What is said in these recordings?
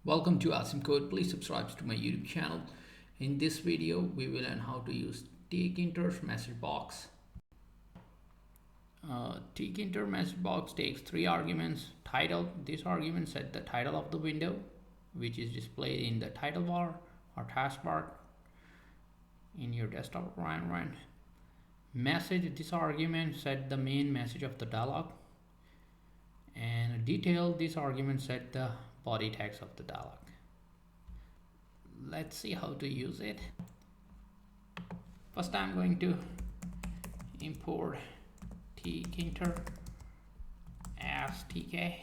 Welcome to Awesome Code. Please subscribe to my YouTube channel. In this video, we will learn how to use Tkinter's message box. Tkinter message box takes three arguments. Title. This argument set the title of the window, which is displayed in the title bar or taskbar in your desktop environment. Message. This argument set the main message of the dialog. And detail. This argument set the body text of the dialog. Let's see how to use it. First, I'm going to import Tkinter as tk.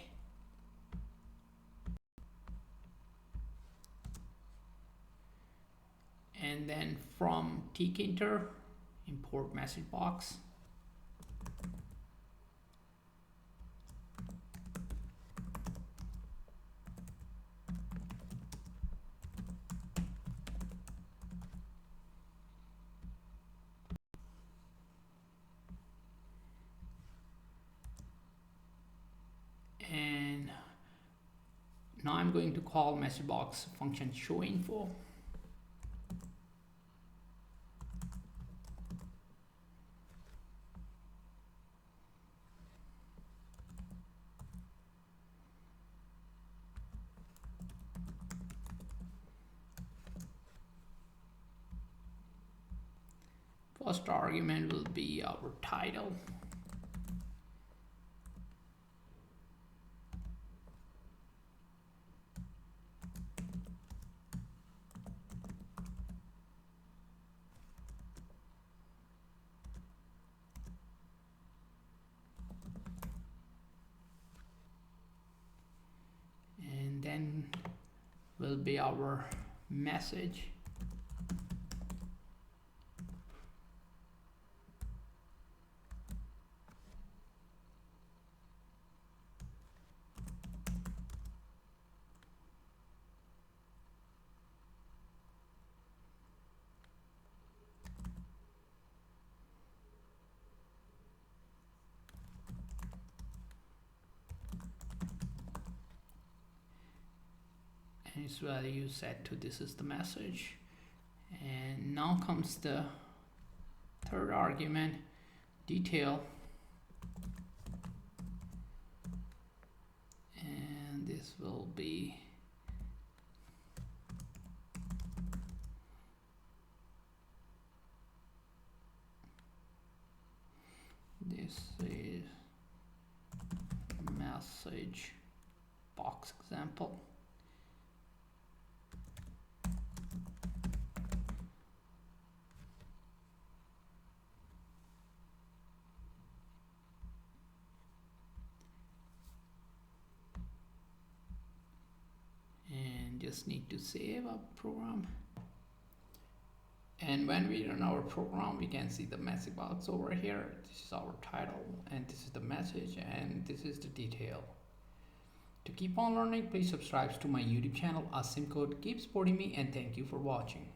And then from Tkinter, import message box. And now I'm going to call message box function showInfo. First argument will be our title. And then will be our message. And its value set to this is the message. And now comes the third argument, detail. And this will be this is message box example. And just need to save a program. And when we run our program, we can see the message box over here. This is our title, and this is the message, and this is the detail. To keep on learning, please subscribe to my YouTube channel. Awesome Code. Keep supporting me, and thank you for watching.